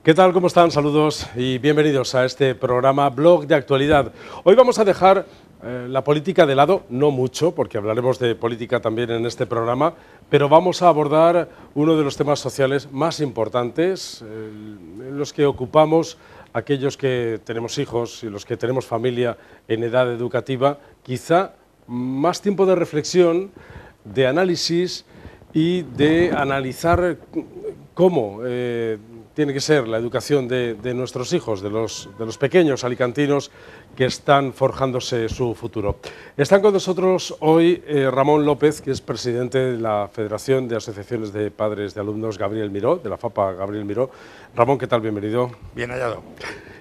¿Qué tal? ¿Cómo están? Saludos y bienvenidos a este programa Blog de Actualidad. Hoy vamos a dejar la política de lado, no mucho, porque hablaremos de política también en este programa, pero vamos a abordar uno de los temas sociales más importantes, en los que ocupamos aquellos que tenemos hijos y los que tenemos familia en edad educativa, quizá más tiempo de reflexión, de análisis y de analizar cómo tiene que ser la educación de nuestros hijos, de los pequeños alicantinos que están forjándose su futuro. Están con nosotros hoy Ramón López, que es presidente de la Federación de Asociaciones de Padres de Alumnos Gabriel Miró, de la FAPA Gabriel Miró. Ramón, ¿qué tal? Bienvenido. Bien hallado.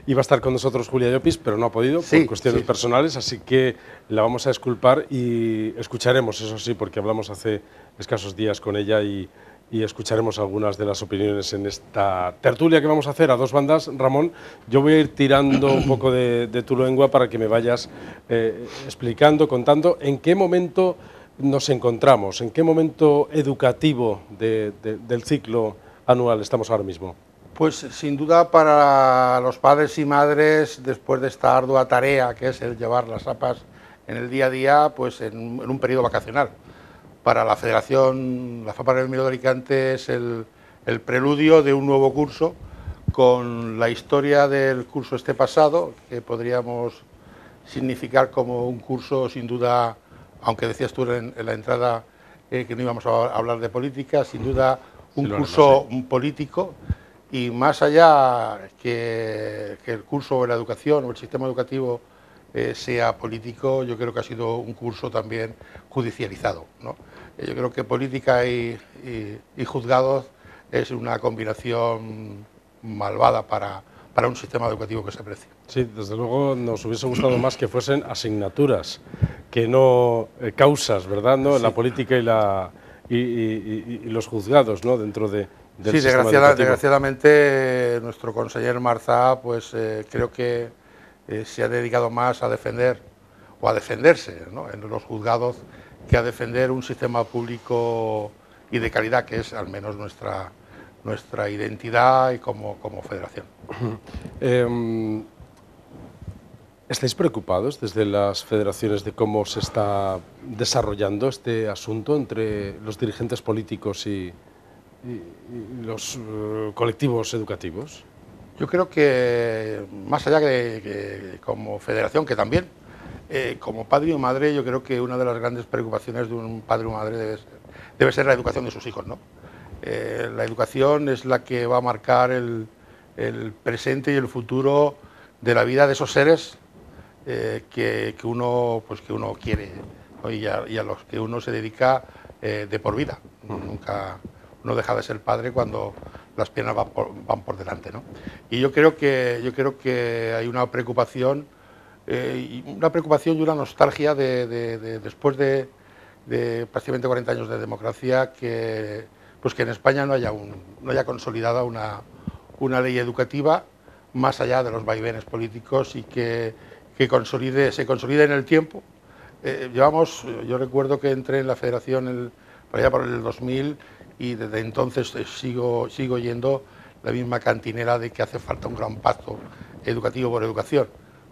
Iba a estar con nosotros Julia Llopis, pero no ha podido por cuestiones personales, así que la vamos a disculpar y escucharemos, eso sí, porque hablamos hace escasos días con ella y escucharemos algunas de las opiniones en esta tertulia que vamos a hacer a dos bandas. Ramón, yo voy a ir tirando un poco de tu lengua para que me vayas explicando, contando en qué momento nos encontramos, en qué momento educativo del ciclo anual estamos ahora mismo. Pues sin duda para los padres y madres, después de esta ardua tarea que es el llevar las APAs en el día a día, pues en un periodo vacacional. Para la Federación, la FAPA Gabriel Miró de Alicante es el preludio de un nuevo curso con la historia del curso este pasado, que podríamos significar como un curso sin duda, aunque decías tú en la entrada que no íbamos a hablar de política, sin duda un curso político. Y más allá que el curso o la educación o el sistema educativo sea político, yo creo que ha sido un curso también judicializado, ¿no? Yo creo que política y juzgados es una combinación malvada para un sistema educativo que se precie. Sí, desde luego nos hubiese gustado más que fuesen asignaturas, que no causas, ¿verdad? ¿No? Sí. La política y los juzgados, ¿no? Dentro del sistema educativo. Desgraciadamente nuestro conseller Marzá, pues creo que se ha dedicado más a defender o a defenderse, ¿no?, en los juzgados, que a defender un sistema público y de calidad, que es al menos nuestra identidad y como federación. ¿Estáis preocupados desde las federaciones de cómo se está desarrollando este asunto entre los dirigentes políticos y los colectivos educativos? Yo creo que, más allá que como federación, que también, como padre o madre, yo creo que una de las grandes preocupaciones de un padre o madre debe ser la educación de sus hijos, ¿no? La educación es la que va a marcar el presente y el futuro de la vida de esos seres que uno quiere, ¿no?, y a los que uno se dedica de por vida. Nunca uno deja de ser padre cuando las piernas van por delante, ¿no? Y yo creo que hay una preocupación y una nostalgia de después de prácticamente 40 años de democracia, que en España no haya consolidada una ley educativa más allá de los vaivenes políticos y que se consolide en el tiempo. Yo recuerdo que entré en la federación por allá por el 2000 y desde entonces sigo yendo la misma cantinera de que hace falta un gran pacto educativo por educación.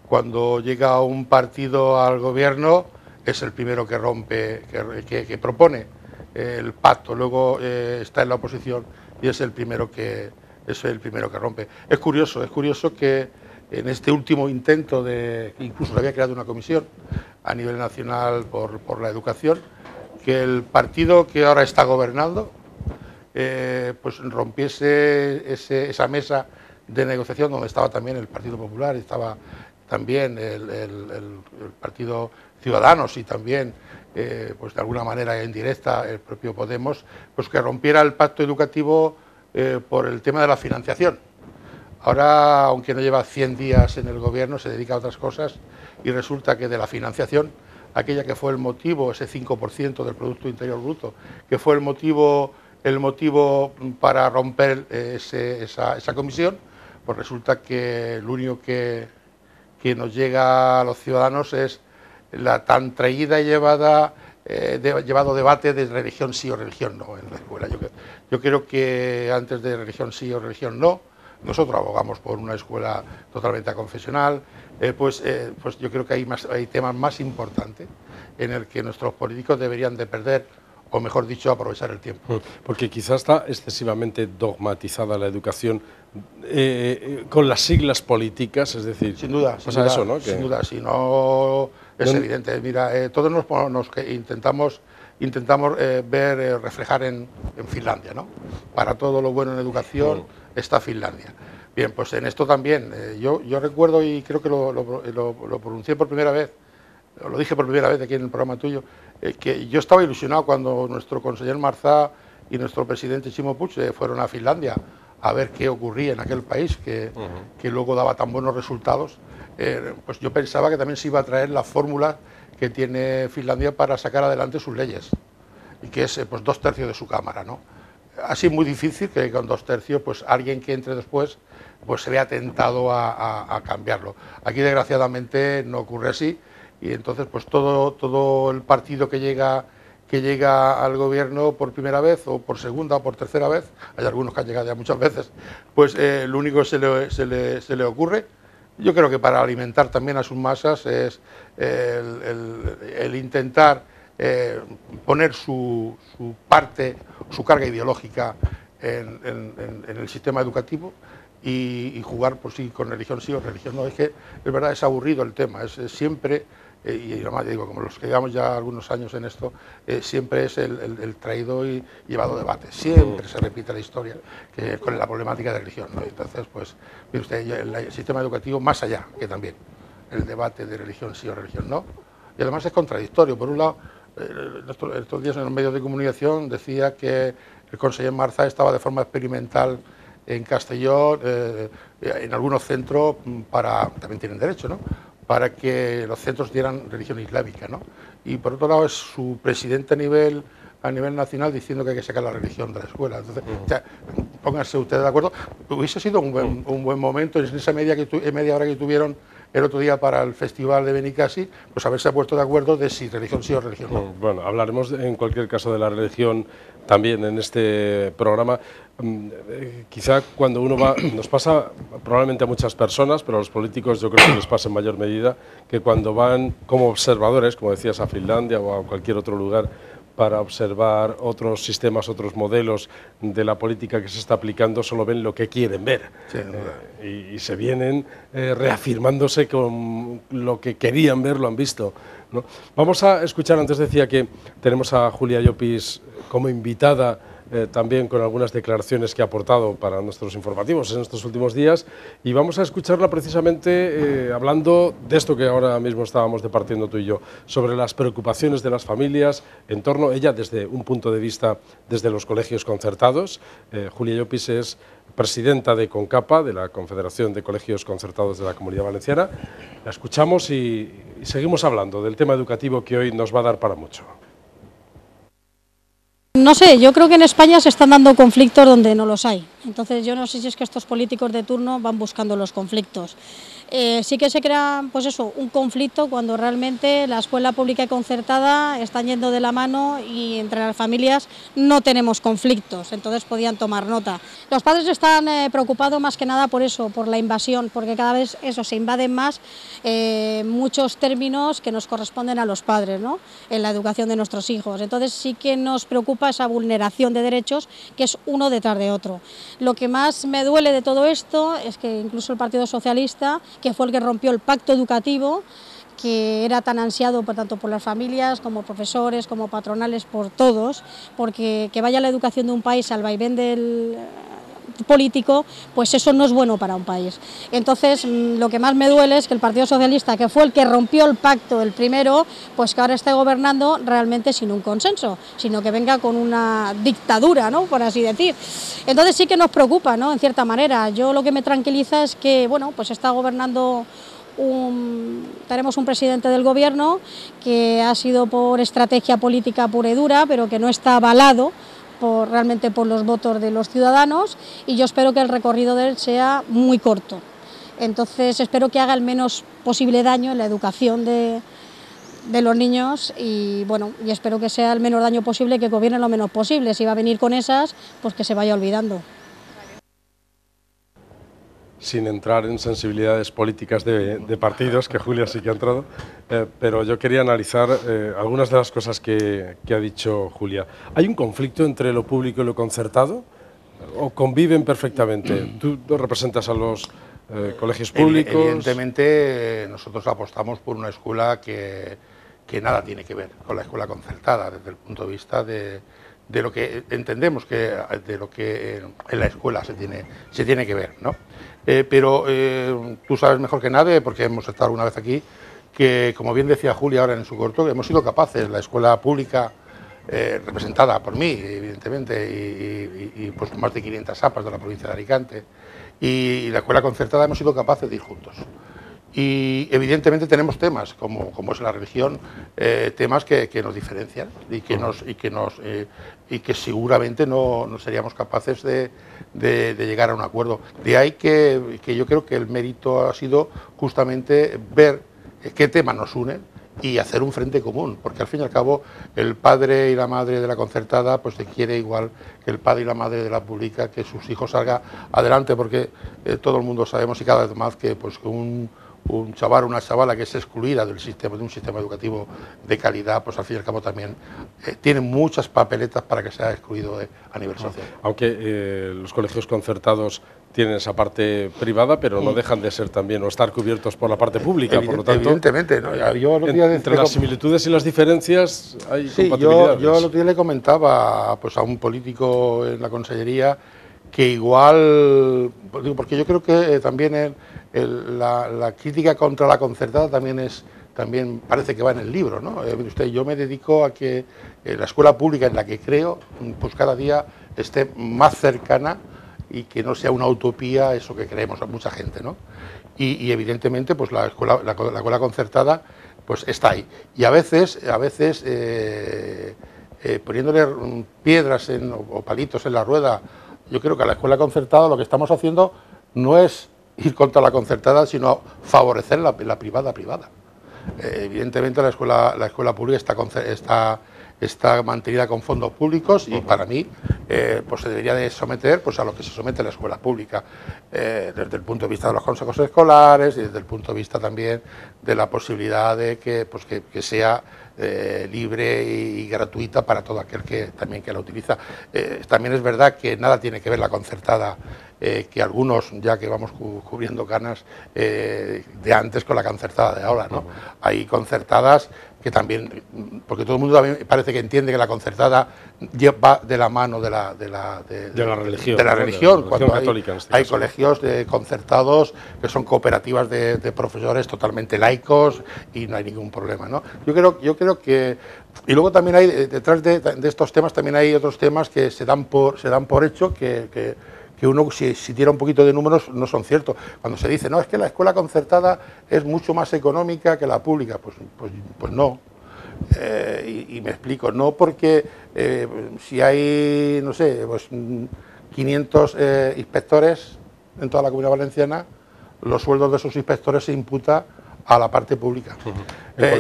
Cuando llega un partido al gobierno es el primero que rompe, que propone el pacto, luego está en la oposición y es el primero que rompe. Es curioso que en este último intento incluso se había creado una comisión a nivel nacional por la educación, que el partido que ahora está gobernando pues rompiese esa mesa de negociación donde estaba también el Partido Popular, estaba también el Partido Ciudadanos y también pues de alguna manera indirecta el propio Podemos, pues que rompiera el pacto educativo por el tema de la financiación. Ahora, aunque no lleva 100 días en el gobierno, se dedica a otras cosas y resulta que de la financiación, aquella que fue el motivo, ese 5% del Producto Interior Bruto, que fue el motivo para romper esa comisión, pues resulta que lo único que nos llega a los ciudadanos es la tan traída y llevado debate de religión sí o religión no en la escuela. Yo creo que antes de religión sí o religión no, Nosotros abogamos por una escuela totalmente aconfesional, pues yo creo que hay temas más importantes en el que nuestros políticos deberían de perder, o mejor dicho, aprovechar el tiempo. Porque quizás está excesivamente dogmatizada la educación con las siglas políticas, es decir, sin duda, eso, ¿no? Sin duda, si no es evidente. Mira, todos nos intentamos ver reflejar en Finlandia, ¿no? Para todo lo bueno en educación está Finlandia. Bien, pues en esto también, yo recuerdo y creo que lo pronuncié por primera vez, lo dije por primera vez aquí en el programa tuyo, que yo estaba ilusionado cuando nuestro conseller Marzá y nuestro presidente Ximo Puig fueron a Finlandia a ver qué ocurría en aquel país, que luego daba tan buenos resultados. Pues yo pensaba que también se iba a traer la fórmula que tiene Finlandia para sacar adelante sus leyes, y que es pues 2/3 de su Cámara, ¿no? Así muy difícil que con 2/3 pues alguien que entre después pues se vea tentado a cambiarlo. Aquí desgraciadamente no ocurre así, y entonces pues todo el partido que llega al gobierno por primera vez o por segunda o por tercera vez, hay algunos que han llegado ya muchas veces, pues lo único que se le ocurre, yo creo que para alimentar también a sus masas, es el intentar poner su parte, su carga ideológica en el sistema educativo y jugar por sí con religión sí o religión no. Es que es verdad, es aburrido el tema, es siempre, y además digo, como los que llevamos ya algunos años en esto, siempre es el traído y llevado debate, siempre se repite la historia con la problemática de religión, ¿no? Entonces, pues, mire usted, el sistema educativo, más allá que también el debate de religión sí o religión no, y además es contradictorio. Por un lado, estos días en los medios de comunicación decía que el conseller Marzá estaba de forma experimental en Castellón, en algunos centros, también tienen derecho, ¿no?, para que los centros dieran religión islámica, ¿no? Y por otro lado es su presidente a nivel nacional diciendo que hay que sacar la religión de la escuela. Entonces, o sea, pónganse ustedes de acuerdo. Hubiese sido un buen momento en esa media hora que tuvieron el otro día para el festival de Benicassi, pues haberse puesto de acuerdo de si religión sí o religión no. Bueno, hablaremos en cualquier caso de la religión también en este programa. Quizá cuando uno va, nos pasa probablemente a muchas personas, pero a los políticos yo creo que les pasa en mayor medida, que cuando van como observadores, como decías, a Finlandia o a cualquier otro lugar, para observar otros sistemas, otros modelos de la política que se está aplicando, solo ven lo que quieren ver. Sí, Y se vienen reafirmándose con lo que querían ver, lo han visto, ¿no? Vamos a escuchar, antes decía que tenemos a Julia Llopis como invitada, también con algunas declaraciones que ha aportado para nuestros informativos en estos últimos días, y vamos a escucharla precisamente hablando de esto que ahora mismo estábamos departiendo tú y yo, sobre las preocupaciones de las familias en torno, ella desde un punto de vista desde los colegios concertados. Julia Llopis es presidenta de CONCAPA, de la Confederación de Colegios Concertados de la Comunidad Valenciana. La escuchamos y seguimos hablando del tema educativo que hoy nos va a dar para mucho. No sé, yo creo que en España se están dando conflictos donde no los hay. Entonces yo no sé si es que estos políticos de turno van buscando los conflictos. Sí que se crea, pues eso, un conflicto cuando realmente la escuela pública y concertada están yendo de la mano y entre las familias no tenemos conflictos, entonces podían tomar nota. Los padres están preocupados más que nada por eso, por la invasión, porque cada vez eso se invaden más muchos términos que nos corresponden a los padres, ¿no?, en la educación de nuestros hijos. Entonces sí que nos preocupa esa vulneración de derechos que es uno detrás de otro. Lo que más me duele de todo esto es que incluso el Partido Socialista, que fue el que rompió el pacto educativo, que era tan ansiado tanto por las familias como profesores, como patronales, por todos, porque que vaya la educación de un país al vaivén del político, pues eso no es bueno para un país. Entonces, lo que más me duele es que el Partido Socialista, que fue el que rompió el pacto, el primero, pues que ahora esté gobernando realmente sin un consenso, sino que venga con una dictadura, ¿no?, por así decir. Entonces sí que nos preocupa, ¿no?, en cierta manera. Yo lo que me tranquiliza es que, bueno, pues está gobernando tenemos un presidente del gobierno que ha sido por estrategia política pura y dura, pero que no está avalado realmente por los votos de los ciudadanos, y yo espero que el recorrido de él sea muy corto. Entonces espero que haga el menos posible daño en la educación de los niños y bueno, y espero que sea el menor daño posible, que gobierne lo menos posible. Si va a venir con esas, pues que se vaya olvidando. sin entrar en sensibilidades políticas de partidos, que Julia sí que ha entrado, pero yo quería analizar algunas de las cosas que ha dicho Julia. ¿Hay un conflicto entre lo público y lo concertado o conviven perfectamente? Tú representas a los colegios públicos. Evidentemente, nosotros apostamos por una escuela que nada tiene que ver con la escuela concertada, desde el punto de vista de lo que entendemos de lo que en la escuela se tiene que ver, ¿no? Pero tú sabes mejor que nadie, porque hemos estado alguna vez aquí, que como bien decía Julia ahora en su corto, hemos sido capaces, la escuela pública representada por mí, evidentemente, y pues más de 500 APAs de la provincia de Alicante, y la escuela concertada hemos sido capaces de ir juntos. Y evidentemente tenemos temas, como es la religión, temas que nos diferencian y que seguramente no seríamos capaces de llegar a un acuerdo. De ahí que yo creo que el mérito ha sido justamente ver qué temas nos unen y hacer un frente común, porque al fin y al cabo el padre y la madre de la concertada pues te quiere igual que el padre y la madre de la pública, que sus hijos salgan adelante, porque todo el mundo sabemos y cada vez más que pues que un chaval o una chavala que es excluida de un sistema educativo de calidad, pues al fin y al cabo también tiene muchas papeletas para que sea excluido a nivel social. Aunque los colegios concertados tienen esa parte privada, pero no dejan de ser también o estar cubiertos por la parte pública, por lo tanto. Evidentemente, ¿no? Entre las similitudes y las diferencias hay compatibilidades. Yo el otro día le comentaba pues, a un político en la consellería que igual, porque yo creo que también la crítica contra la concertada también parece que va en el libro, ¿no? Yo me dedico a que la escuela pública en la que creo, pues cada día esté más cercana y que no sea una utopía eso que creemos a mucha gente, ¿no? Y evidentemente pues la escuela concertada pues está ahí. Y a veces poniéndole piedras o palitos en la rueda, yo creo que a la escuela concertada lo que estamos haciendo no es ir contra la concertada, sino favorecer la privada. Evidentemente la escuela pública está mantenida con fondos públicos y para mí pues se debería de someter pues, a lo que se somete la escuela pública, desde el punto de vista de los consejos escolares y desde el punto de vista también de la posibilidad de que sea libre y gratuita para todo aquel que la utiliza. También es verdad que nada tiene que ver la concertada, que algunos, ya que vamos cubriendo canas de antes con la concertada de ahora, ¿no? Hay concertadas que también, porque todo el mundo también parece que entiende que la concertada va de la mano de la religión. De la religión cuando católica, hay colegios concertados que son cooperativas de profesores totalmente laicos y no hay ningún problema, ¿no? Yo creo que... Y luego también hay, detrás de estos temas, también hay otros temas que se dan por hecho que uno, si tira un poquito de números, no son ciertos. Cuando se dice, no, es que la escuela concertada es mucho más económica que la pública, pues no. Y me explico, no porque si hay, no sé, pues 500 inspectores en toda la Comunidad Valenciana, los sueldos de esos inspectores se imputa a la parte pública.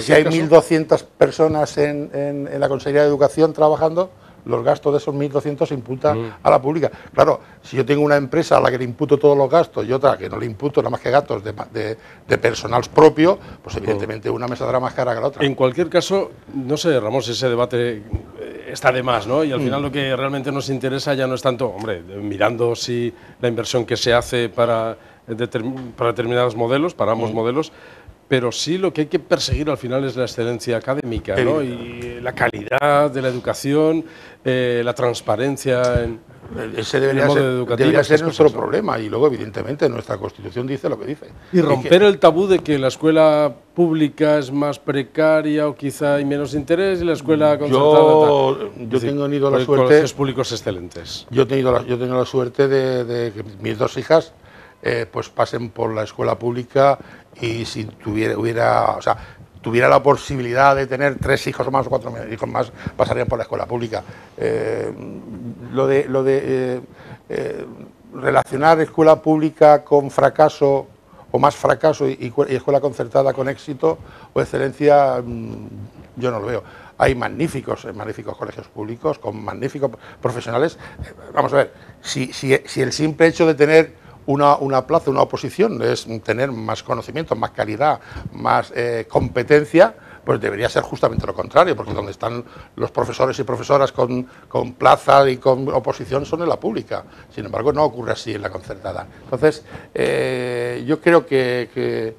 Si hay 1.200 personas en la Consejería de Educación trabajando, los gastos de esos 1.200 se imputan a la pública. Claro, si yo tengo una empresa a la que le imputo todos los gastos y otra que no le imputo nada más que gastos de personal propio, pues evidentemente una me saldrá más cara que la otra. En cualquier caso, no sé, Ramos, ese debate está de más, ¿no? Y al final lo que realmente nos interesa ya no es tanto, hombre, mirando si la inversión que se hace para determinados modelos, para ambos modelos, pero sí lo que hay que perseguir al final es la excelencia académica, ¿no? Y la calidad de la educación, la transparencia en ese debería ser nuestro problema y luego evidentemente nuestra Constitución dice lo que dice. Y romper el tabú de que la escuela pública es más precaria o quizá hay menos interés y la escuela concertada... Yo tengo tenido la suerte... Colegios públicos excelentes. Yo he tenido la suerte de que mis dos hijas pues pasen por la escuela pública y si tuviera la posibilidad de tener 3 hijos más o 4 hijos más, pasarían por la escuela pública. Lo de relacionar escuela pública con fracaso o más fracaso y escuela concertada con éxito o excelencia, yo no lo veo. Hay magníficos colegios públicos con magníficos profesionales. Vamos a ver, si el simple hecho de tener una plaza, una oposición, es tener más conocimiento, más calidad, más competencia, pues debería ser justamente lo contrario, porque donde están los profesores y profesoras con plaza y con oposición son en la pública. Sin embargo, no ocurre así en la concertada. Entonces, yo creo que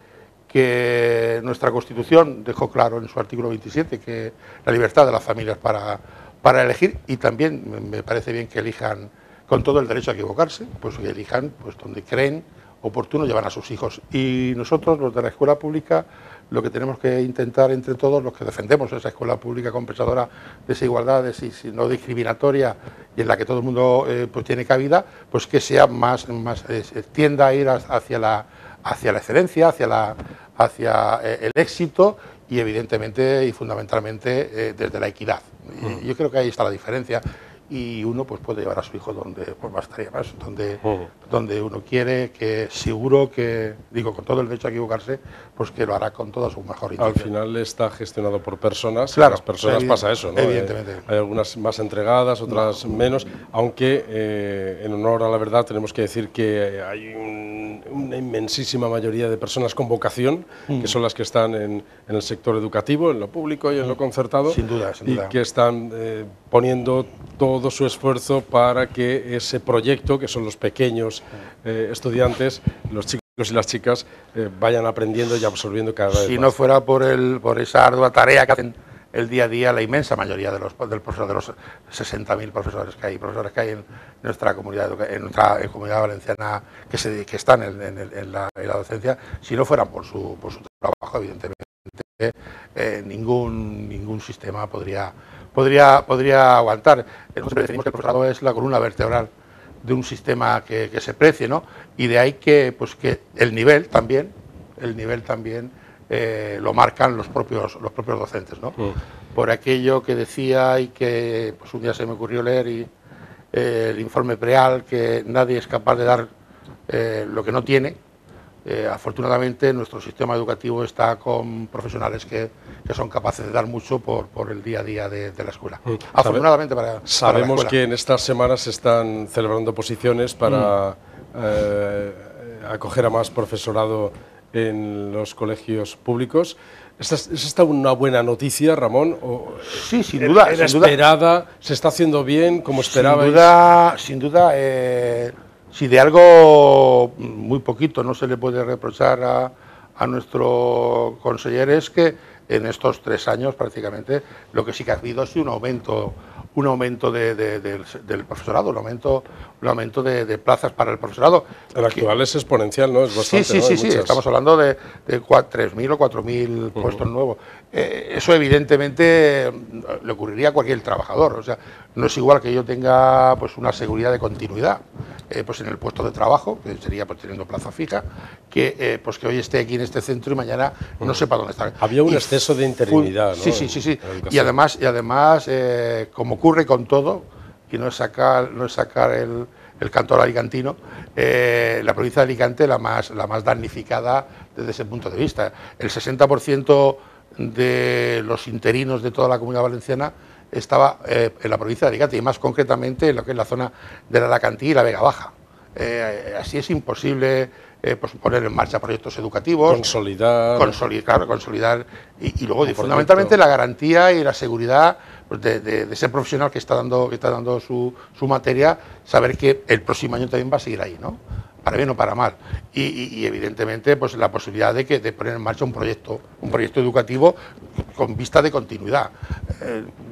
nuestra Constitución dejó claro en su artículo 27 que la libertad de las familias para elegir, y también me parece bien que elijan con todo el derecho a equivocarse, pues que elijan pues donde creen oportuno llevan a sus hijos. Y nosotros, los de la escuela pública, lo que tenemos que intentar entre todos, los que defendemos esa escuela pública compensadora de desigualdades y no discriminatoria, y en la que todo el mundo pues tiene cabida, pues que sea más tienda a ir hacia la excelencia, hacia el éxito, y evidentemente y fundamentalmente desde la equidad. Y yo creo que ahí está la diferencia. Y uno pues puede llevar a su hijo donde pues bastaría más, donde uno quiere, que seguro que, digo, con todo el derecho a equivocarse, pues que lo hará con toda su mejor intención. Al final está gestionado por personas, claro, las personas pasa eso, ¿no? Evidentemente. Hay algunas más entregadas, otras menos, aunque en honor a la verdad tenemos que decir que hay una inmensísima mayoría de personas con vocación, que son las que están en el sector educativo, en lo público y en lo concertado, sin duda. Y que están poniendo todo su esfuerzo para que ese proyecto, que son los pequeños estudiantes, los chicos y las chicas, vayan aprendiendo y absorbiendo cada vez más. Si no fuera por esa ardua tarea que hacen el día a día la inmensa mayoría de los 60.000 profesores que hay en nuestra comunidad, en nuestra comunidad valenciana que están en la docencia, si no fueran por su trabajo, evidentemente ningún sistema podría aguantar. Nosotros decimos que el profesorado es la columna vertebral de un sistema que se precie, ¿no? Y de ahí que el nivel también lo marcan los propios docentes, ¿no? Por aquello que decía y que pues un día se me ocurrió leer el informe Preal, que nadie es capaz de dar lo que no tiene. Afortunadamente nuestro sistema educativo está con profesionales que son capaces de dar mucho por el día a día de la escuela. Afortunadamente sabemos que en estas semanas se están celebrando oposiciones para acoger a más profesorado en los colegios públicos. ¿Es esta una buena noticia, Ramón? Sí, sin duda. ¿Era esperada? ¿Se está haciendo bien como esperabais? Sin duda. Si de algo muy poquito no se le puede reprochar a nuestro conseller, es que en estos 3 años prácticamente lo que sí que ha habido es un aumento del profesorado, un aumento de plazas para el profesorado. El actual es exponencial, ¿no? Es bastante, sí, estamos hablando de 3.000 o 4.000 puestos nuevos. Eso evidentemente le ocurriría a cualquier trabajador, o sea, no es igual que yo tenga pues una seguridad de continuidad pues en el puesto de trabajo, que sería pues teniendo plaza fija, que hoy esté aquí en este centro y mañana no sepa dónde está. Había un exceso de interinidad, ¿no? Sí. Y además como ocurre con todo, y no es sacar el cantor alicantino, la provincia de Alicante la más damnificada desde ese punto de vista. El 60% de los interinos de toda la Comunidad Valenciana estaba en la provincia de Alicante, y más concretamente en lo que es la zona de la Alacantí y la Vega Baja. Así es imposible pues poner en marcha proyectos educativos, consolidar y luego fundamentalmente la garantía y la seguridad pues, de ese profesional que está dando su materia, saber que el próximo año también va a seguir ahí, ¿no? Para bien o para mal, y evidentemente pues la posibilidad de poner en marcha un proyecto educativo con vista de continuidad.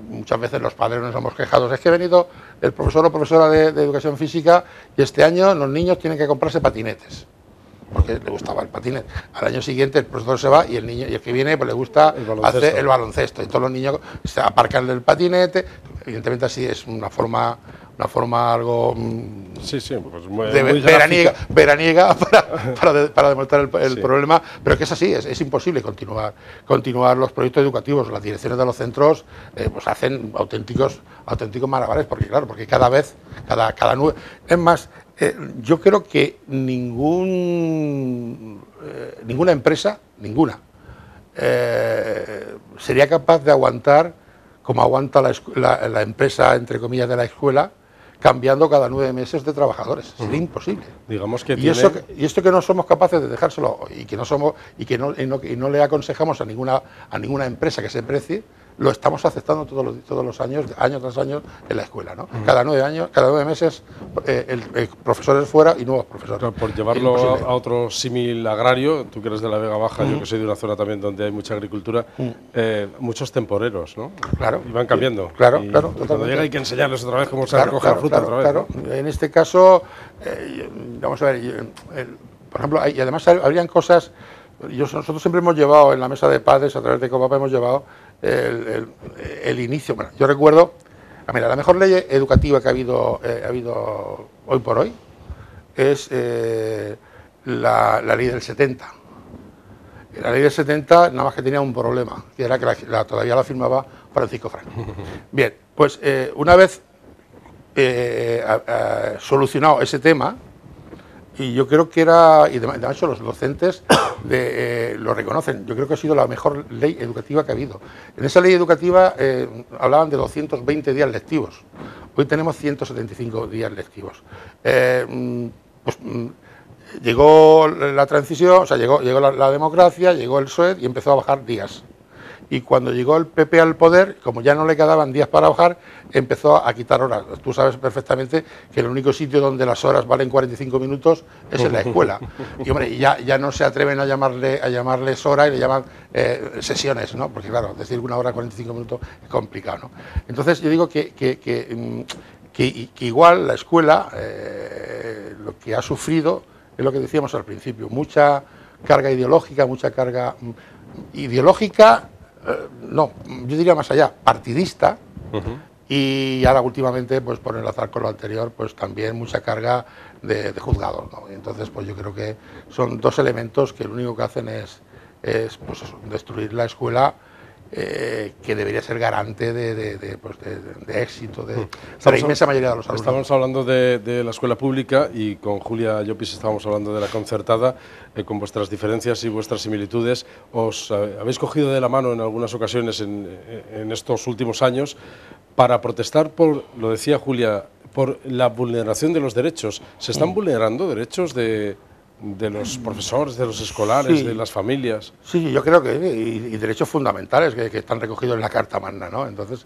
Muchas veces los padres nos hemos quejado, es que ha venido el profesor o profesora de educación física y este año los niños tienen que comprarse patinetes, porque le gustaba el patinete. Al año siguiente el profesor se va y el que viene pues le gusta hacer el baloncesto, y todos los niños se aparcan del patinete. Evidentemente así es una forma algo pues muy veraniega para demostrar el problema, pero que es así, es imposible continuar los proyectos educativos. Las direcciones de los centros pues hacen auténticos malabares, porque cada vez, cada nueve... Es más, yo creo que ninguna empresa, sería capaz de aguantar como aguanta la empresa, entre comillas, de la escuela, cambiando cada 9 meses de trabajadores. Sería imposible. Digamos que y esto que no somos capaces de dejárselo y que no le aconsejamos a ninguna empresa que se precie, lo estamos aceptando todos los años, año tras año, en la escuela, ¿no? Cada 9 meses, profesores fuera y nuevos profesores. Claro, por llevarlo a otro símil agrario, tú que eres de la Vega Baja, yo que soy de una zona también donde hay mucha agricultura, muchos temporeros, ¿no? Claro. Y van cambiando. Claro, y cuando llega totalmente. hay que enseñarles otra vez cómo se recoge la fruta otra vez. Claro. ¿No? En este caso, vamos a ver, por ejemplo, y además habrían cosas. Nosotros siempre hemos llevado en la mesa de padres, a través de Copapa, hemos llevado el inicio. Bueno, yo recuerdo, mira, la mejor ley educativa que ha habido hoy por hoy es la ley del 70. La ley del 70 nada más que tenía un problema, que era que todavía la firmaba Francisco Franco. Bien, pues una vez solucionado ese tema, y yo creo que y de hecho los docentes lo reconocen, yo creo que ha sido la mejor ley educativa que ha habido. En esa ley educativa hablaban de 220 días lectivos, hoy tenemos 175 días lectivos. Llegó la transición, o sea, llegó la democracia, llegó el PSOE y empezó a bajar días. Y cuando llegó el PP al poder, como ya no le quedaban días para bajar, empezó a quitar horas. Tú sabes perfectamente que el único sitio donde las horas valen 45 minutos es en la escuela. Y hombre, ya no se atreven a llamarles hora y le llaman sesiones, ¿no? Porque claro, decir una hora 45 minutos es complicado, ¿no? Entonces yo digo que igual la escuela lo que ha sufrido es lo que decíamos al principio, mucha carga ideológica, no, yo diría más allá, partidista, y ahora últimamente, pues por enlazar con lo anterior, pues también mucha carga de juzgados, ¿no? Y entonces, pues yo creo que son dos elementos que lo único que hacen es pues eso, destruir la escuela, que debería ser garante de éxito de la inmensa mayoría de los alumnos. Estábamos hablando de la escuela pública y con Julia Llopis estábamos hablando de la concertada, con vuestras diferencias y vuestras similitudes. Os habéis cogido de la mano en algunas ocasiones en estos últimos años para protestar por, lo decía Julia, por la vulneración de los derechos. ¿Se están vulnerando derechos de los profesores, de los escolares, sí, de las familias? Sí, yo creo que y derechos fundamentales que están recogidos en la Carta Magna, ¿no? Entonces,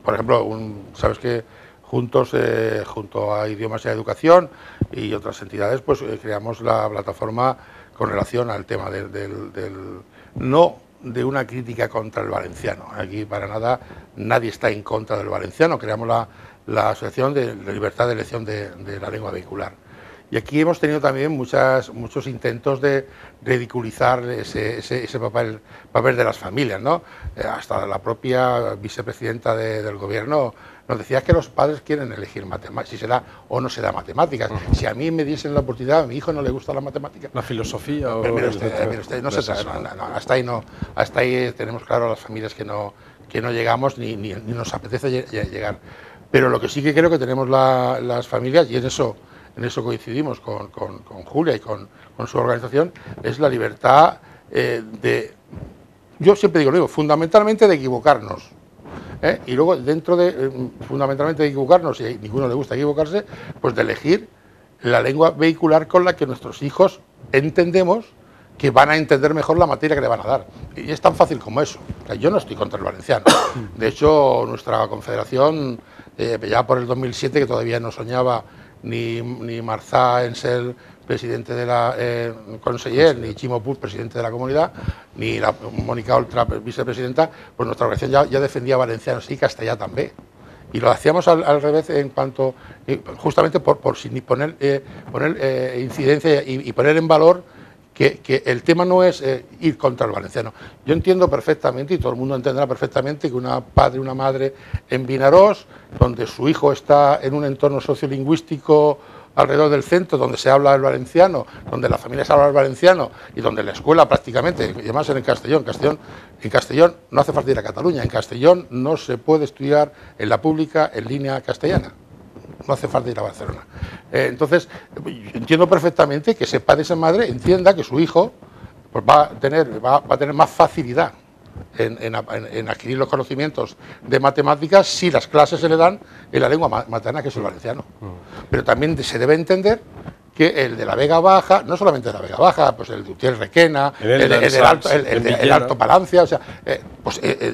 por ejemplo, sabes que junto a Idiomas y a Educación y otras entidades, pues creamos la plataforma con relación al tema no de una crítica contra el valenciano. Aquí para nada nadie está en contra del valenciano. Creamos la Asociación de Libertad de Elección de la Lengua Vehicular. Y aquí hemos tenido también muchos intentos de ridiculizar ese papel de las familias, ¿no? Hasta la propia vicepresidenta del gobierno nos decía que los padres quieren elegir matemáticas, si se da o no se da matemáticas. Si a mí me diesen la oportunidad, a mi hijo no le gusta la matemática. ¿La filosofía? Mire usted, no se sabe, no, hasta ahí tenemos claro a las familias que no llegamos ni nos apetece llegar. Pero lo que sí que creo que tenemos las familias, y en eso coincidimos con Julia y con su organización, es la libertad yo siempre digo, fundamentalmente de equivocarnos. Y luego dentro fundamentalmente de equivocarnos, y a ninguno le gusta equivocarse, pues de elegir la lengua vehicular con la que nuestros hijos entendemos que van a entender mejor la materia que le van a dar. Y es tan fácil como eso. O sea, yo no estoy contra el valenciano. De hecho, nuestra confederación, ya por el 2007, que todavía no soñaba ni Marzá en ser presidente de la conseller, ni Chimo Puig, presidente de la comunidad, ni Mónica Oltra, vicepresidenta, pues nuestra organización ya defendía valencianos y castellà también. Y lo hacíamos al revés en cuanto, justamente por poner incidencia y poner en valor que el tema no es ir contra el valenciano. Yo entiendo perfectamente, y todo el mundo entenderá perfectamente, que una padre y una madre en Vinaròs, donde su hijo está en un entorno sociolingüístico alrededor del centro, donde se habla el valenciano, donde la familia se habla el valenciano, y donde la escuela prácticamente, y además en Castellón, en Castellón no hace falta ir a Cataluña, en Castellón no se puede estudiar en la pública en línea castellana. No hace falta ir a Barcelona. Entonces, entiendo perfectamente que ese padre y esa madre entienda que su hijo pues va a tener más facilidad en adquirir los conocimientos de matemáticas si las clases se le dan en la lengua materna, que es el valenciano. Pero también se debe entender que el de la Vega Baja, no solamente de la Vega Baja, pues el de Utiel Requena, el Alto Palancia, o sea,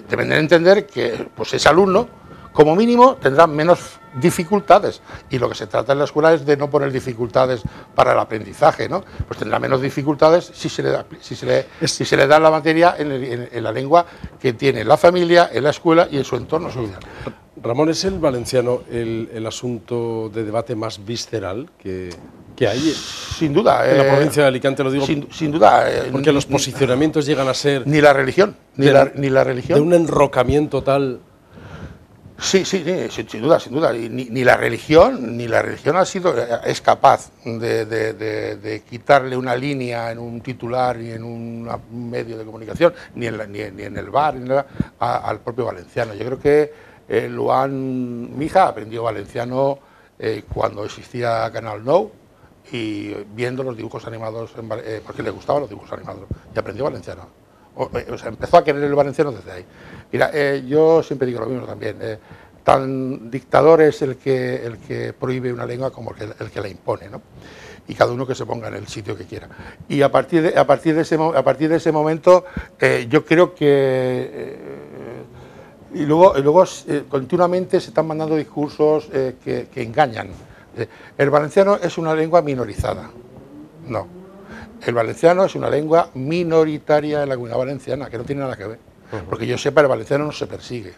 deben de entender que pues ese alumno, como mínimo, tendrá menos dificultades, y lo que se trata en la escuela es de no poner dificultades para el aprendizaje, ¿no? Pues tendrá menos dificultades si se le da la materia en la lengua que tiene la familia, en la escuela y en su entorno social. Ramón, ¿es el valenciano el asunto de debate más visceral que hay? Sin duda. En la provincia de Alicante, lo digo. Sin duda. Porque los posicionamientos llegan a ser... Ni la religión, ni la religión. De un enrocamiento tal... Sí, sin duda, sin duda. Ni la religión es capaz de quitarle una línea en un titular ni en un medio de comunicación, ni en el bar, ni nada, al propio valenciano. Yo creo que mi hija aprendió valenciano cuando existía Canal Nou y viendo los dibujos animados, porque le gustaban los dibujos animados, y aprendió valenciano. O sea, empezó a querer el valenciano desde ahí. Mira, yo siempre digo lo mismo también. Tan dictador es el que prohíbe una lengua como el que la impone, ¿no? Y cada uno que se ponga en el sitio que quiera. Y a partir de ese momento, yo creo que y luego continuamente se están mandando discursos que engañan. El valenciano es una lengua minorizada. No. El valenciano es una lengua minoritaria en la Comunidad Valenciana, que no tiene nada que ver. Porque yo sepa, el valenciano no se persigue.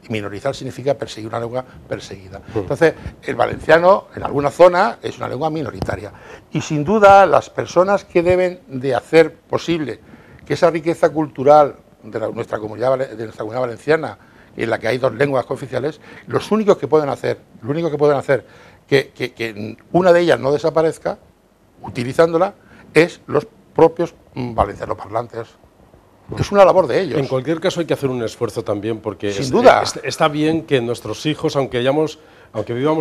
Y minorizar significa perseguir una lengua perseguida. Entonces, el valenciano, en alguna zona, es una lengua minoritaria. Y sin duda, las personas que deben de hacer posible que esa riqueza cultural de nuestra comunidad valenciana, en la que hay dos lenguas cooficiales, lo único que pueden hacer que una de ellas no desaparezca, utilizándola, es los propios valencianos parlantes. Es una labor de ellos. En cualquier caso hay que hacer un esfuerzo también, porque sin duda está bien que nuestros hijos, aunque vivamos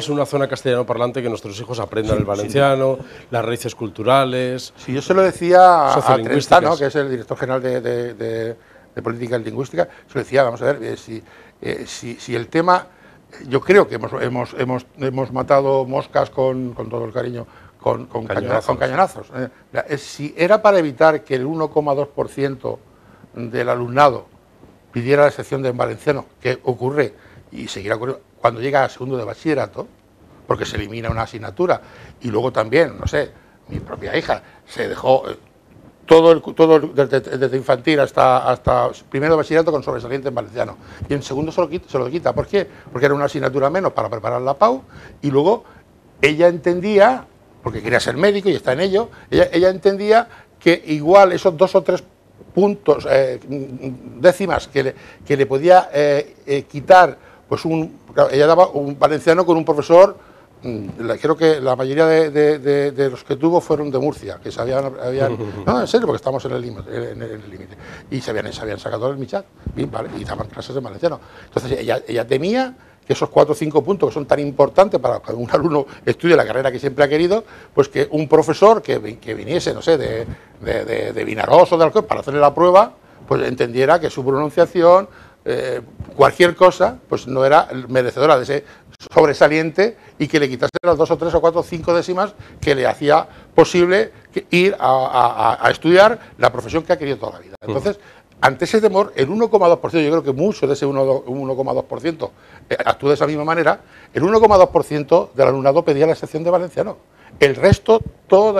en una zona castellano parlante, que nuestros hijos aprendan el valenciano, las raíces culturales. Sí, yo se lo decía a Trentano, que es el director general de Política Lingüística, se lo decía, vamos a ver, si el tema, yo creo que hemos matado moscas con todo el cariño, con cañonazos. Si era para evitar que el 1,2% del alumnado pidiera la excepción de valenciano, que ocurre y seguirá ocurriendo cuando llega a segundo de bachillerato, porque se elimina una asignatura, y luego también, no sé, mi propia hija se dejó desde infantil hasta primero de bachillerato con sobresaliente en valenciano, y en segundo se lo quita. ¿Por qué? Porque era una asignatura menos para preparar la PAU, y luego ella entendía, porque quería ser médico y está en ello, ella entendía que igual esos 2 o 3 puntos, décimas que le podía quitar, pues ella daba un valenciano con un profesor, creo que la mayoría de los que tuvo fueron de Murcia, que no, en serio, porque estamos en el límite, y se habían sacado el Michat, y daban clases de valenciano. Entonces ella temía que esos 4 o 5 puntos que son tan importantes para que un alumno estudie la carrera que siempre ha querido, pues que un profesor que viniese, no sé, de Vinaroz o de Alcoy para hacerle la prueba, pues entendiera que su pronunciación, cualquier cosa, pues no era merecedora de ese sobresaliente, y que le quitase las 2 o 3 o 4 o 5 décimas que le hacía posible ir a estudiar la profesión que ha querido toda la vida. Entonces, ante ese temor, el 1,2%, yo creo que mucho de ese 1,2% actúa de esa misma manera. El 1,2% del alumnado pedía la excepción de valenciano. El resto,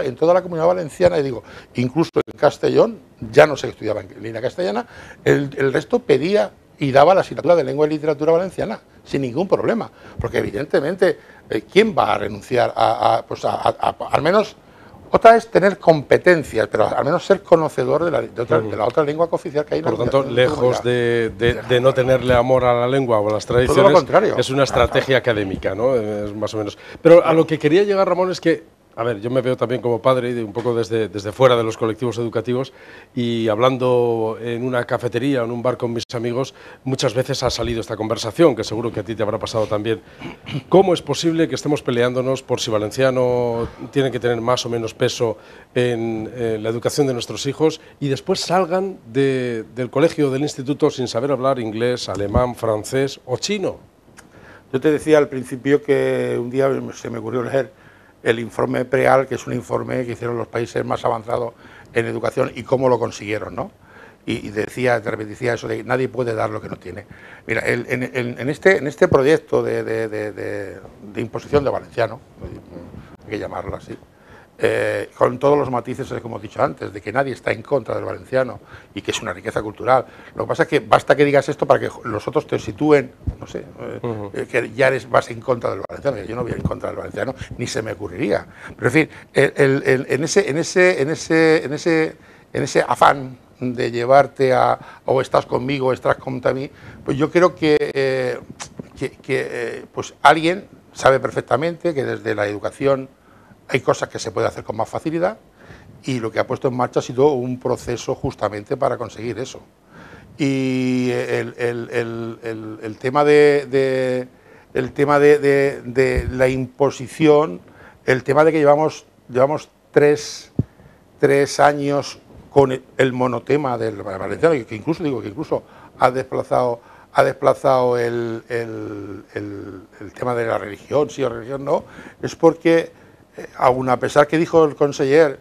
en toda la Comunidad Valenciana, y digo, incluso en Castellón, ya no se estudiaba en línea castellana, el resto pedía y daba la asignatura de lengua y literatura valenciana, sin ningún problema. Porque evidentemente, ¿quién va a renunciar al menos... Otra es tener competencias, pero al menos ser conocedor de la otra lengua cooficial que hay. Por lo tanto, lejos de no tenerle amor a la lengua o a las tradiciones, todo lo contrario. Es una estrategia académica, ¿no? Más o menos. Pero a lo que quería llegar, Ramón, es que A ver, yo me veo también como padre, y un poco desde fuera de los colectivos educativos, y hablando en una cafetería o en un bar con mis amigos, muchas veces ha salido esta conversación, que seguro que a ti te habrá pasado también. ¿Cómo es posible que estemos peleándonos por si valenciano tiene que tener más o menos peso en la educación de nuestros hijos y después salgan del colegio o del instituto sin saber hablar inglés, alemán, francés o chino? Yo te decía al principio que un día se me ocurrió leer el informe PREAL, que es un informe que hicieron los países más avanzados en educación y cómo lo consiguieron, ¿no? Y decía, de repente decía eso de nadie puede dar lo que no tiene. Mira, en este proyecto de imposición de valenciano, hay que llamarlo así, con todos los matices, como he dicho antes, de que nadie está en contra del valenciano y que es una riqueza cultural. Lo que pasa es que basta que digas esto para que los otros te sitúen, no sé, que ya vas en contra del valenciano. Yo no voy en contra del valenciano, ni se me ocurriría. Pero en fin, en ese afán de llevarte a o estás conmigo o estás contra mí, pues yo creo que pues alguien sabe perfectamente que desde la educación hay cosas que se puede hacer con más facilidad y lo que ha puesto en marcha ha sido un proceso justamente para conseguir eso. Y el tema de la imposición, el tema de que llevamos tres años con el monotema del valenciano, que incluso ha desplazado el tema de la religión, sí o religión no, es porque aun a pesar que dijo el conseller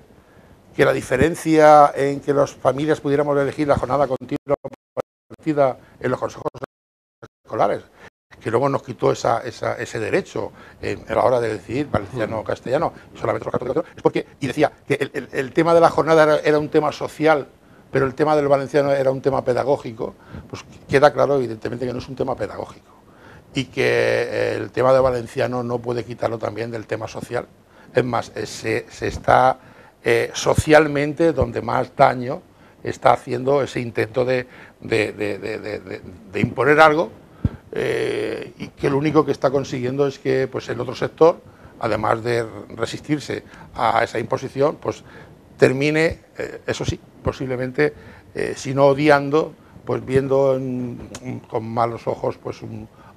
que la diferencia en que las familias pudiéramos elegir la jornada continua partida en los consejos escolares, que luego nos quitó ese derecho a la hora de decidir valenciano o castellano, solamente los católicos, es porque, y decía que el tema de la jornada era un tema social, pero el tema del valenciano era un tema pedagógico, pues queda claro evidentemente que no es un tema pedagógico y que el tema del valenciano no puede quitarlo también del tema social. Es más, se está socialmente donde más daño está haciendo ese intento de imponer algo y que lo único que está consiguiendo es que pues, el otro sector, además de resistirse a esa imposición, pues termine, eso sí, posiblemente, si no odiando, pues viendo con malos ojos pues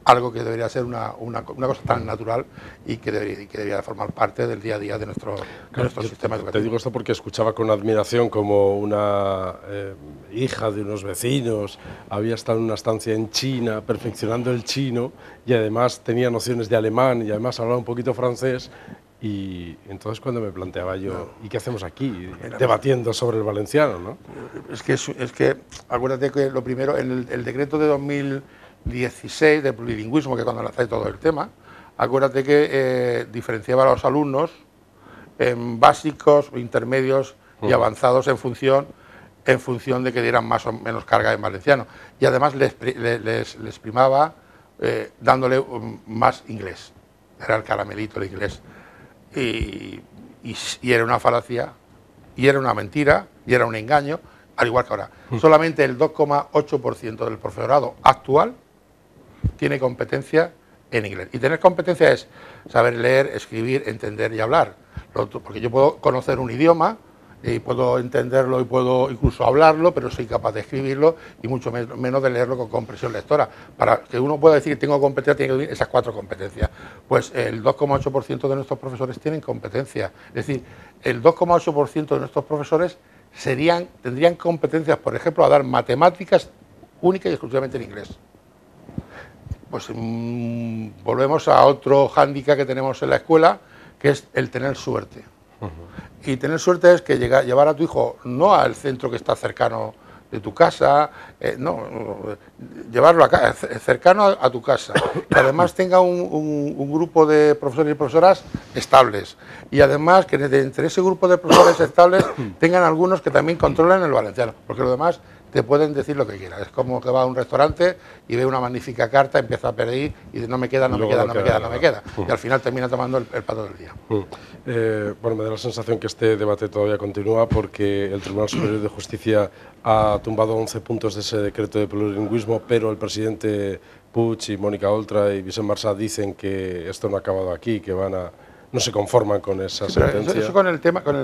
algo que debería ser una cosa tan natural y que debería formar parte del día a día de nuestro sistema educativo. Te digo esto porque escuchaba con admiración como una hija de unos vecinos había estado en una estancia en China perfeccionando el chino y además tenía nociones de alemán y además hablaba un poquito francés. Y entonces cuando me planteaba yo, ¿y qué hacemos aquí? Debatiendo sobre el valenciano, ¿no? Es que acuérdate que lo primero, en el decreto de 2016 de plurilingüismo, que cuando lanzáis todo el tema, acuérdate que diferenciaba a los alumnos en básicos, intermedios y avanzados en función de que dieran más o menos carga en valenciano. Y además les primaba dándole más inglés. Era el caramelito el inglés. Y era una falacia, y era una mentira, y era un engaño, al igual que ahora. Solamente el 2,8% del profesorado actual tiene competencia en inglés. Y tener competencia es saber leer, escribir, entender y hablar. Porque yo puedo conocer un idioma y puedo entenderlo y puedo incluso hablarlo, pero soy capaz de escribirlo y mucho menos de leerlo con comprensión lectora. Para que uno pueda decir que tengo competencia, tiene que tener esas 4 competencias. Pues el 2,8% de nuestros profesores tienen competencia. Es decir, el 2,8% de nuestros profesores tendrían competencias, por ejemplo, a dar matemáticas únicas y exclusivamente en inglés. Pues volvemos a otro hándicap que tenemos en la escuela, que es el tener suerte. Y tener suerte es que llevar a tu hijo no al centro que está cercano de tu casa, llevarlo cercano a tu casa, que además tenga un grupo de profesores y profesoras estables y además que entre ese grupo de profesores estables tengan algunos que también controlen el valenciano, porque los demás te pueden decir lo que quieras. Es como que va a un restaurante y ve una magnífica carta, empieza a pedir y dice no me queda. Y al final termina tomando el plato del día. Bueno, me da la sensación que este debate todavía continúa porque el Tribunal Superior de Justicia ha tumbado 11 puntos de ese decreto de plurilingüismo, pero el presidente Puig y Mónica Oltra y Vicent Marsá dicen que esto no ha acabado aquí, que van a no se conforman con esa Sí, pero sentencia. eso con el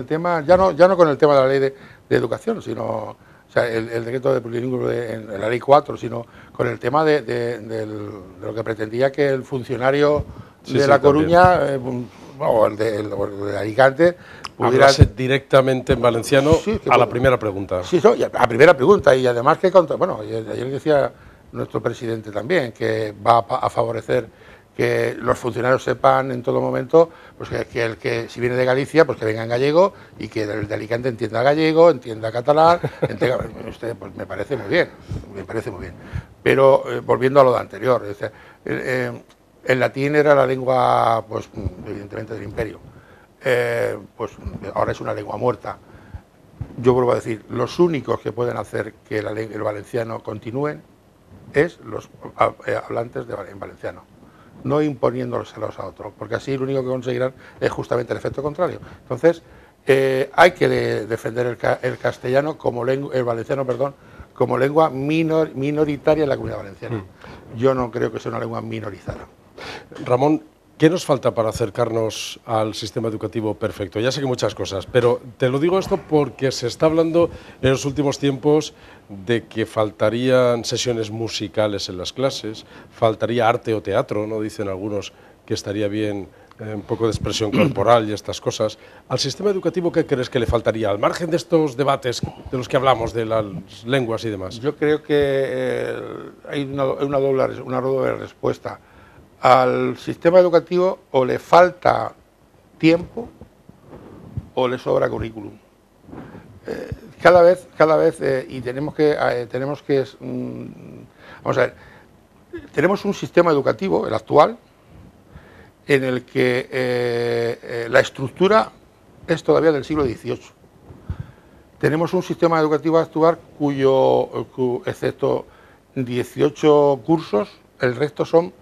tema, ya no con el tema de la ley de educación, sino, o sea, el decreto de plurilingüe en la ley 4, sino con el tema de lo que pretendía que el funcionario de La Coruña, o el de Alicante, pudiera hablarse directamente en valenciano a la primera pregunta. Sí, no, a primera pregunta, y además que, bueno, ayer decía nuestro presidente también, que va a favorecer que los funcionarios sepan en todo momento, pues que el que si viene de Galicia, pues que venga en gallego, y que el de Alicante entienda gallego, entienda catalán, usted, pues me parece muy bien, Pero volviendo a lo de anterior, es decir, el latín era la lengua, pues evidentemente del imperio, pues ahora es una lengua muerta. Yo vuelvo a decir, los únicos que pueden hacer que el valenciano continúen es los hablantes en valenciano, no imponiéndoselos a otros, porque así lo único que conseguirán es justamente el efecto contrario. Entonces, hay que defender el castellano como el valenciano, perdón, como lengua minoritaria en la Comunidad Valenciana. Yo no creo que sea una lengua minorizada. Ramón, ¿qué nos falta para acercarnos al sistema educativo perfecto? Ya sé que muchas cosas, pero te lo digo esto porque se está hablando en los últimos tiempos de que faltarían sesiones musicales en las clases, faltaría arte o teatro, ¿no? Dicen algunos que estaría bien un poco de expresión corporal y estas cosas. ¿Al sistema educativo qué crees que le faltaría? Al margen de estos debates de los que hablamos, de las lenguas y demás. Yo creo que hay una doble respuesta. Al sistema educativo o le falta tiempo o le sobra currículum. Cada vez, y tenemos que vamos a ver, tenemos un sistema educativo, el actual, en el que la estructura es todavía del siglo XVIII. Tenemos un sistema educativo actual excepto 18 cursos, el resto son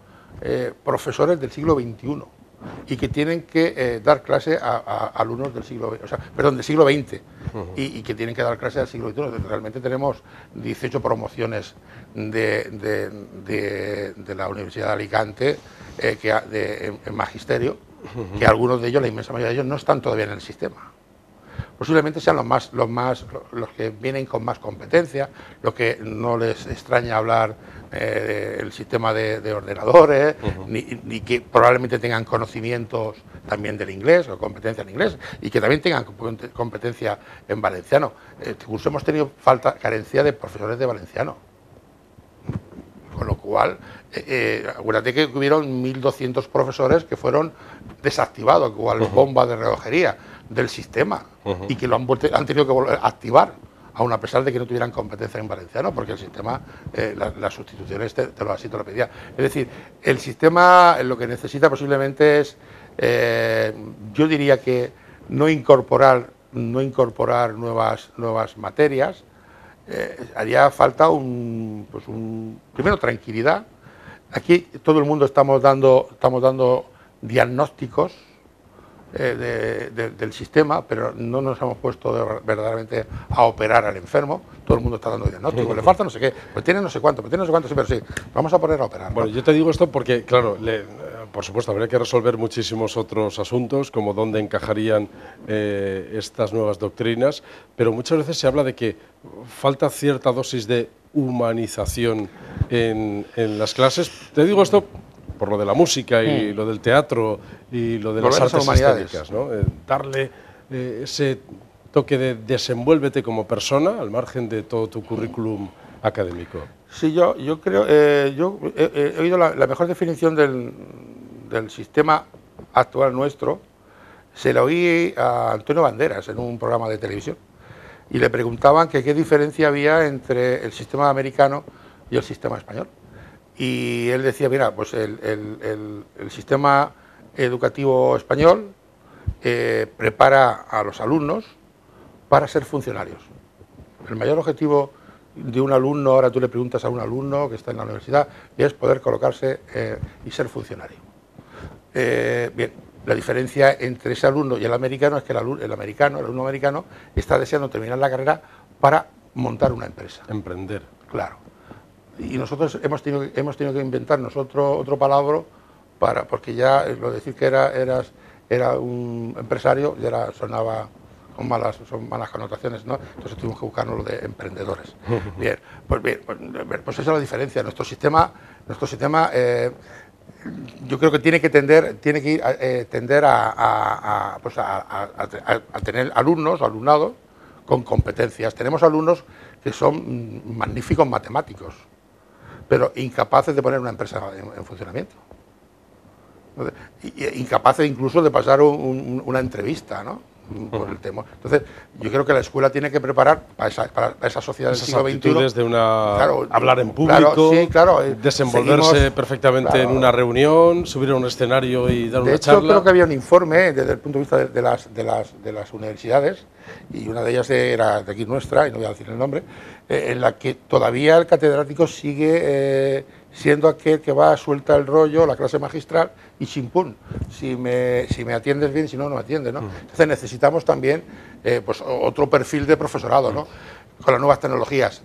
profesores del siglo XXI y que tienen que dar clase a alumnos del siglo XX, y que tienen que dar clase al siglo XXI. Realmente tenemos 18 promociones de la Universidad de Alicante en magisterio, que algunos de ellos, la inmensa mayoría de ellos, no están todavía en el sistema. Posiblemente sean los que vienen con más competencia, los que no les extraña hablar el sistema de ordenadores, ni que probablemente tengan conocimientos también del inglés o competencia en inglés, y que también tengan competencia en valenciano. Este curso hemos tenido carencia de profesores de valenciano, con lo cual acuérdate que hubieron 1.200 profesores que fueron desactivados, igual bombas de relojería del sistema, y que han tenido que volver a activar, aun a pesar de que no tuvieran competencia en valenciano, porque el sistema, las sustituciones te lo pedía. Es decir, el sistema lo que necesita posiblemente es, yo diría que no incorporar nuevas materias. Haría falta primero tranquilidad. Aquí todo el mundo estamos dando diagnósticos del sistema, pero no nos hemos puesto verdaderamente a operar al enfermo. Todo el mundo está dando diagnósticos, le falta no sé qué, pues tiene no sé cuánto, sí, pero sí, vamos a poner a operar, ¿no? Bueno, yo te digo esto porque, claro, por supuesto, habría que resolver muchísimos otros asuntos, como dónde encajarían estas nuevas doctrinas, pero muchas veces se habla de que falta cierta dosis de humanización en las clases. Te digo esto por lo de la música y lo del teatro y lo de las artes escénicas, ¿no? Darle ese toque de desenvuélvete como persona al margen de todo tu currículum académico. Sí, yo creo, yo he oído la mejor definición del sistema actual nuestro, se la oí a Antonio Banderas en un programa de televisión, y le preguntaban que qué diferencia había entre el sistema americano y el sistema español. Y él decía, mira, pues el sistema educativo español prepara a los alumnos para ser funcionarios. El mayor objetivo de un alumno, ahora tú le preguntas a un alumno que está en la universidad, es poder colocarse y ser funcionario. Bien, la diferencia entre ese alumno y el americano es que el alumno americano está deseando terminar la carrera para montar una empresa. Emprender. Claro. Y nosotros hemos tenido que inventarnos otro palabra porque ya lo decir que eras era un empresario y era, sonaba con son malas connotaciones, ¿no? Entonces tuvimos que buscarnos lo de emprendedores. Bien, pues esa es la diferencia. Nuestro sistema yo creo que tiene que tender a tener alumnado con competencias. Tenemos alumnos que son magníficos matemáticos, pero incapaces de poner una empresa en funcionamiento. Incapaces incluso de pasar una entrevista, ¿no? Por el tema. Entonces, yo creo que la escuela tiene que preparar para esa sociedad del siglo XXI. De hablar en público, desenvolverse perfectamente en una reunión, subir a un escenario y dar una charla. Yo creo que había un informe desde el punto de vista de las universidades, y una de ellas era de aquí nuestra, y no voy a decir el nombre, en la que todavía el catedrático sigue siendo aquel que va, suelta el rollo, la clase magistral, y chimpún, si me atiendes bien, si no, no me atiendes, ¿no? Entonces necesitamos también pues otro perfil de profesorado, ¿no? Con las nuevas tecnologías.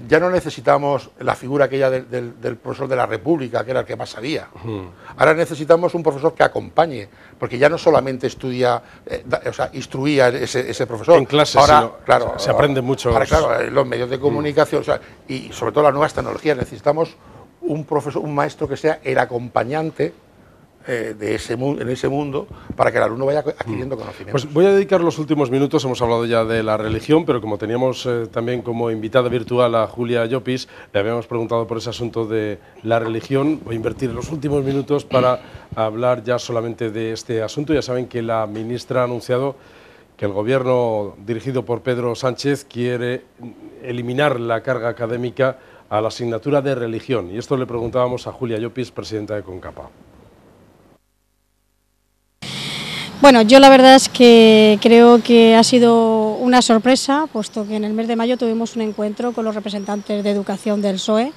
Ya no necesitamos la figura aquella del profesor de la República, que era el que más sabía. Ahora necesitamos un profesor que acompañe, porque ya no solamente instruía ese profesor. En clase, ahora, claro, se aprende mucho. Ahora, claro, los medios de comunicación, y sobre todo las nuevas tecnologías, necesitamos un maestro que sea el acompañante en ese mundo, para que el alumno vaya adquiriendo conocimientos. Pues voy a dedicar los últimos minutos, hemos hablado ya de la religión, pero como teníamos también como invitada virtual a Julia Llopis, le habíamos preguntado por ese asunto de la religión. Voy a invertir los últimos minutos para hablar ya solamente de este asunto. Ya saben que la ministra ha anunciado que el gobierno dirigido por Pedro Sánchez quiere eliminar la carga académica a la asignatura de religión. Y esto le preguntábamos a Julia Llopis, presidenta de CONCAPA. Bueno, yo la verdad es que creo que ha sido una sorpresa, puesto que en el mes de mayo tuvimos un encuentro con los representantes de educación del PSOE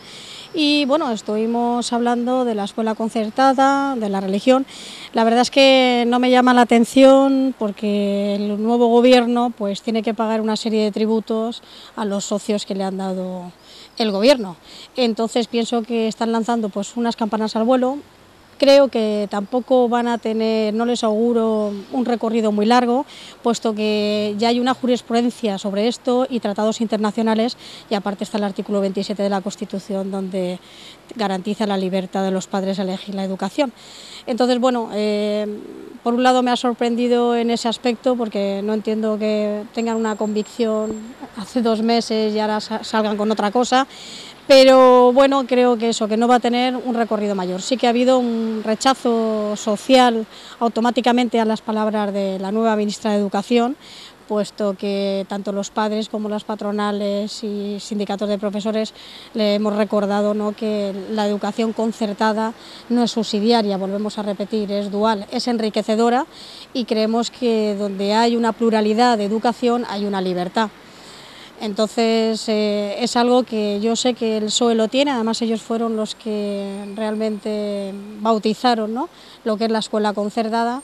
y bueno, estuvimos hablando de la escuela concertada, de la religión. La verdad es que no me llama la atención porque el nuevo gobierno pues tiene que pagar una serie de tributos a los socios que le han dado el gobierno. Entonces pienso que están lanzando pues unas campanas al vuelo. Creo que tampoco van a tener, no les auguro un recorrido muy largo, puesto que ya hay una jurisprudencia sobre esto y tratados internacionales, y aparte está el artículo 27 de la Constitución, donde garantiza la libertad de los padres a elegir la educación. Entonces, bueno, por un lado me ha sorprendido en ese aspecto, porque no entiendo que tengan una convicción hace 2 meses y ahora salgan con otra cosa. Pero bueno, creo que eso, que no va a tener un recorrido mayor. Sí que ha habido un rechazo social automáticamente a las palabras de la nueva ministra de Educación, puesto que tanto los padres como las patronales y sindicatos de profesores le hemos recordado, ¿no?, que la educación concertada no es subsidiaria, volvemos a repetir, es dual, es enriquecedora, y creemos que donde hay una pluralidad de educación hay una libertad. Entonces es algo que yo sé que el PSOE lo tiene, además ellos fueron los que realmente bautizaron, ¿no?, lo que es la escuela concertada,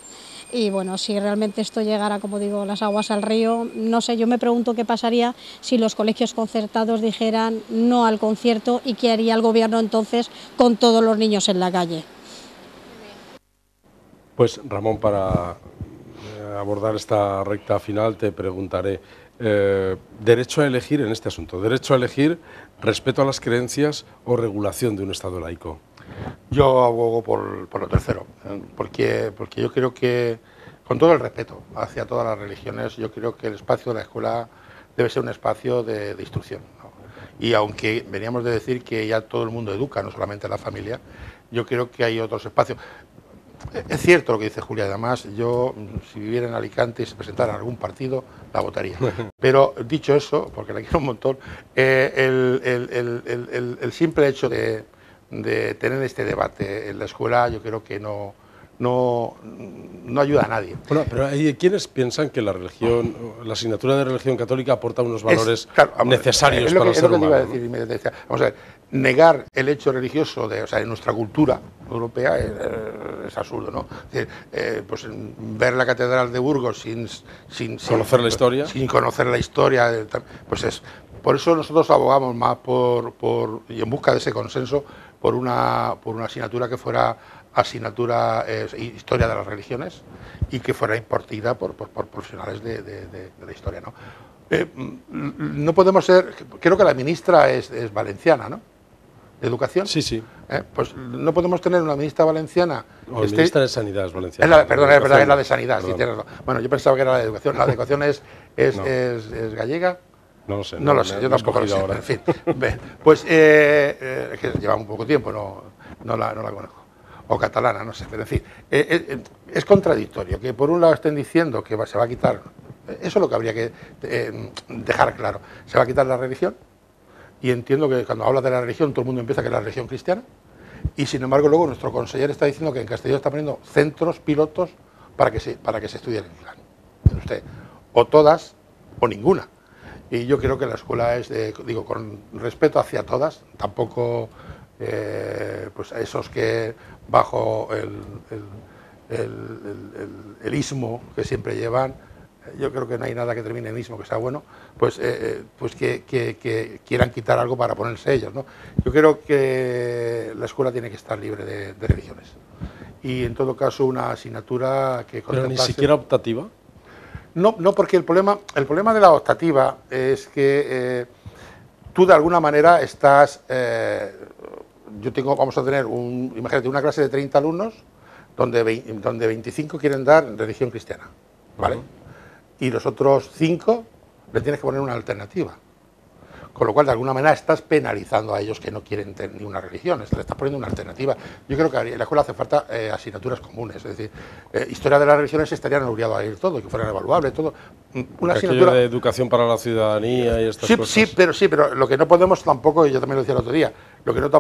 y bueno, si realmente esto llegara, como digo, las aguas al río, no sé, yo me pregunto qué pasaría si los colegios concertados dijeran no al concierto, y qué haría el gobierno entonces con todos los niños en la calle. Pues Ramón, para abordar esta recta final te preguntaré, derecho a elegir en este asunto, derecho a elegir, respeto a las creencias o regulación de un Estado laico. Yo abogo por lo tercero, porque yo creo que, con todo el respeto hacia todas las religiones, yo creo que el espacio de la escuela debe ser un espacio de instrucción, ¿no? Y aunque veníamos de decir que ya todo el mundo educa, no solamente la familia, yo creo que hay otros espacios. Es cierto lo que dice Julia, además yo, si viviera en Alicante y se presentara en algún partido, la votaría. Pero dicho eso, porque la quiero un montón, el simple hecho de tener este debate en la escuela, yo creo que no ayuda a nadie. Bueno, pero hay quienes piensan que la religión, la asignatura de religión católica aporta unos valores necesarios para el ser humano. Es lo que iba a decir. Vamos a ver, negar el hecho religioso de nuestra cultura europea es absurdo, ¿no? Es decir, pues ver la catedral de Burgos sin conocer la historia, sin conocer la historia, pues es. Por eso nosotros abogamos más y en busca de ese consenso por una asignatura que fuera asignatura Historia de las Religiones y que fuera impartida por profesionales de la historia, ¿no? No podemos ser, creo que la ministra es valenciana, ¿no? De Educación. Sí, sí. Pues no podemos tener una ministra valenciana. O ministra de Sanidad es valenciana. Perdón, es verdad, es la de Sanidad. Sí, Perdón. bueno, yo pensaba que era la de Educación. ¿La de Educación es gallega? No lo sé. No lo sé, yo tampoco lo sé. Ahora. En fin, pues que lleva un poco tiempo, no la conozco. O catalana, no sé, pero en fin. Es contradictorio que por un lado estén diciendo que se va a quitar, eso es lo que habría que dejar claro, se va a quitar la religión, y entiendo que cuando habla de la religión todo el mundo empieza que es la religión cristiana, y sin embargo luego nuestro consejero está diciendo que en Castellón está poniendo centros pilotos para que se estudie el Islam. Usted, o todas o ninguna. Y yo creo que la escuela es, digo, con respeto hacia todas, tampoco pues a esos que bajo el ismo que siempre llevan, yo creo que no hay nada que termine en ismo que sea bueno, pues que quieran quitar algo para ponerse ellos, ¿no? Yo creo que la escuela tiene que estar libre de religiones. Y en todo caso una asignatura que ¿Pero ni siquiera optativa? No, porque el problema de la optativa es que tú de alguna manera estás... vamos a tener, imagínate, una clase de 30 alumnos donde 25 quieren dar religión cristiana, ¿vale? Y los otros 5 le tienes que poner una alternativa. Con lo cual, de alguna manera, estás penalizando a ellos que no quieren tener ninguna religión, le estás poniendo una alternativa. Yo creo que en la escuela hace falta asignaturas comunes, es decir, historia de las religiones estarían obligados a ir todo, que fueran evaluables, todo. Una asignatura de educación para la ciudadanía y estas cosas. Sí, pero lo que no podemos tampoco, y yo también lo decía el otro día, lo que no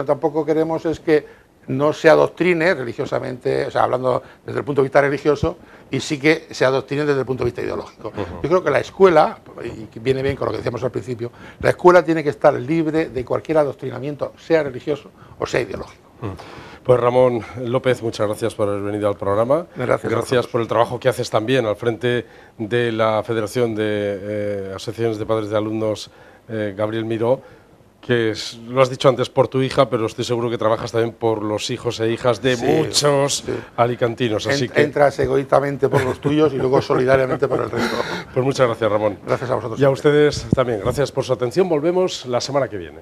tampoco queremos es que no se adoctrine religiosamente, o sea, hablando desde el punto de vista religioso, y sí que se adoctrine desde el punto de vista ideológico. Yo creo que la escuela, y viene bien con lo que decíamos al principio, la escuela tiene que estar libre de cualquier adoctrinamiento, sea religioso o sea ideológico. Pues Ramón López, muchas gracias por haber venido al programa. Gracias por el trabajo que haces también al frente de la Federación de Asociaciones de Padres de Alumnos Gabriel Miró, que lo has dicho antes por tu hija, pero estoy seguro que trabajas también por los hijos e hijas de muchos alicantinos. Así que entras egoístamente por los tuyos y luego solidariamente por el resto. Pues muchas gracias, Ramón. Gracias a vosotros. Y a ustedes también. Gracias por su atención. Volvemos la semana que viene.